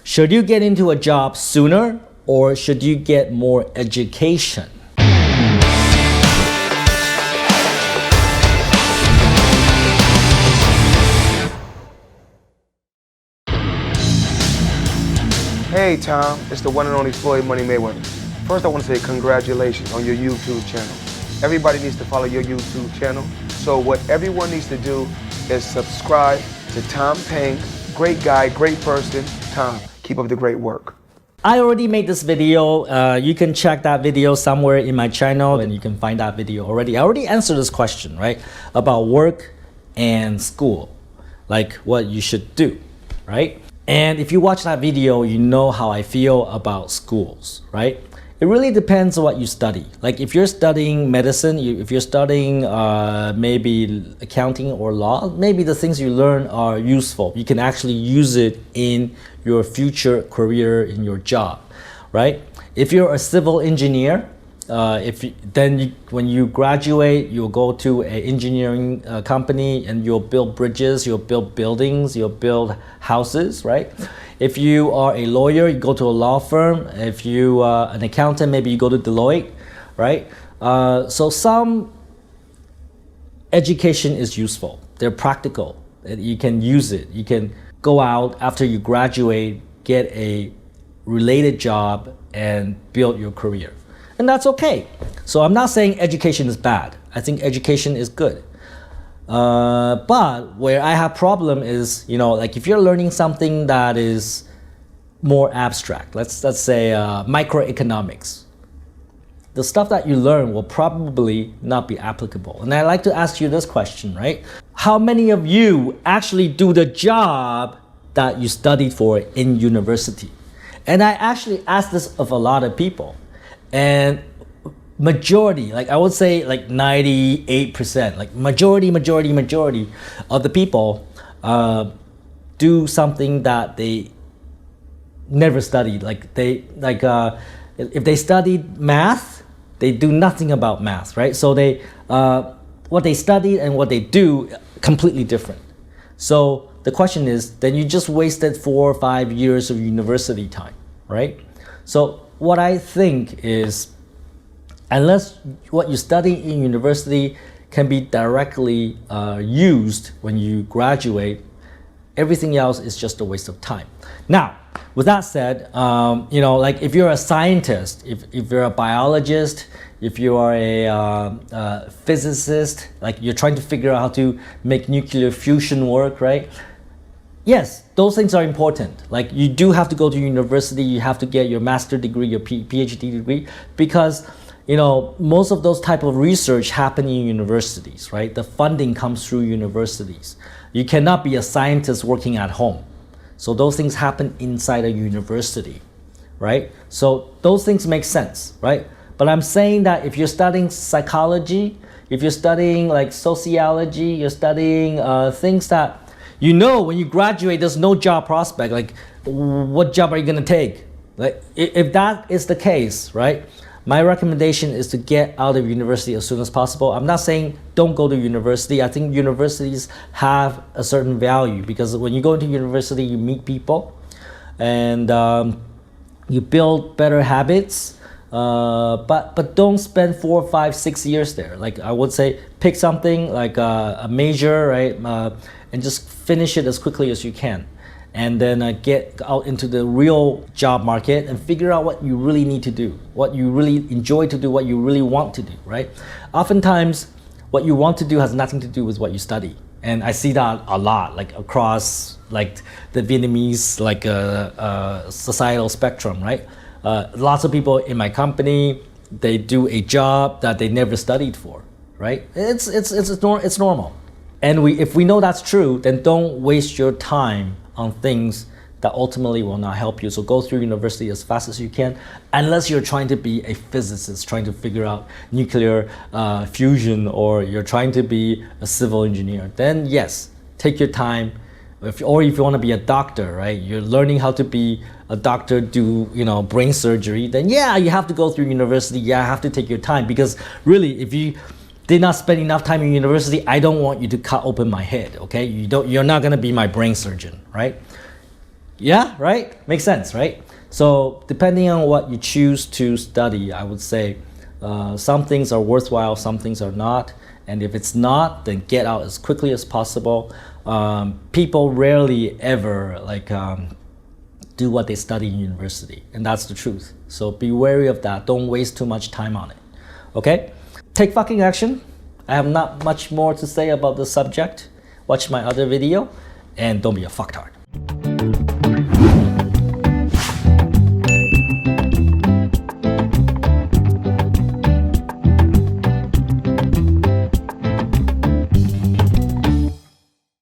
Should you get into a job sooner or should you get more education? Hey Tom, it's the one and only Floyd Money Mayweather. First I want to say congratulations on your YouTube channel. Everybody needs to follow your YouTube channel. So what everyone needs to do is subscribe to Tompeng. Great guy, great person. Tom, keep up the great work. I already made this video. You can check that video somewhere in my channel and you can find that video already. I already answered this question, right? About work and school, like what you should do, right? And if you watch that video, you know how I feel about schools, right? It really depends on what you study. Like if you're studying medicine, if you're studying maybe accounting or law, maybe the things you learn are useful. You can actually use it in your future career, in your job, right? If you're a civil engineer, when you graduate, you'll go to an engineering company and you'll build bridges, you'll build buildings, you'll build houses, right? If you are a lawyer, you go to a law firm. If you are an accountant, maybe you go to Deloitte, right? So some education is useful. They're practical. You can use it. You can go out after you graduate, get a related job and build your career. And that's okay. So I'm not saying education is bad. I think education is good. But where I have problem is, like if you're learning something that is more abstract, let's say microeconomics, the stuff that you learn will probably not be applicable. And I like to ask you this question, right? How many of you actually do the job that you studied for in university? And I actually ask this of a lot of people. And majority, like I would say like 98%, like majority of the people do something that they never studied. If they studied math, they do nothing about math, right? So what they studied and what they do completely different. So the question is, then you just wasted 4 or 5 years of university time, right? So what I think is, unless what you study in university can be directly used when you graduate, everything else is just a waste of time. Now, with that said, like if you're a scientist, if you're a biologist, if you are a physicist, like you're trying to figure out how to make nuclear fusion work, right? Yes, those things are important. Like you do have to go to university, you have to get your master's degree, your PhD degree, because most of those type of research happen in universities, right? The funding comes through universities. You cannot be a scientist working at home. So those things happen inside a university, right? So those things make sense, right? But I'm saying that if you're studying psychology, if you're studying like sociology, you're studying things that when you graduate, there's no job prospect. Like, what job are you gonna take? Like, if that is the case, right? My recommendation is to get out of university as soon as possible. I'm not saying don't go to university. I think universities have a certain value because when you go into university, you meet people and you build better habits. But don't spend 4, 5, 6 years there. Like I would say, pick something like a major, right? And just finish it as quickly as you can. And then get out into the real job market and figure out what you really need to do, what you really enjoy to do, what you really want to do, right? Oftentimes, what you want to do has nothing to do with what you study. And I see that a lot, like across like the Vietnamese societal spectrum, right? Lots of people in my company, they do a job that they never studied for, right? It's normal. And if we know that's true, then don't waste your time on things that ultimately will not help you. So go through university as fast as you can, unless you're trying to be a physicist, trying to figure out nuclear fusion, or you're trying to be a civil engineer. Then yes, take your time. Or if you want to be a doctor, right? You're learning how to be a doctor, do brain surgery. Then yeah, you have to go through university. Yeah, have to take your time, because really, if you did not spend enough time in university, I don't want you to cut open my head, okay? You're not gonna be my brain surgeon, right? Yeah, right? Makes sense, right? So depending on what you choose to study, I would say some things are worthwhile, some things are not. And if it's not, then get out as quickly as possible. People rarely ever do what they study in university, and that's the truth. So be wary of that. Don't waste too much time on it. Okay? Take fucking action. I have not much more to say about the subject. Watch my other video, and don't be a fucktard.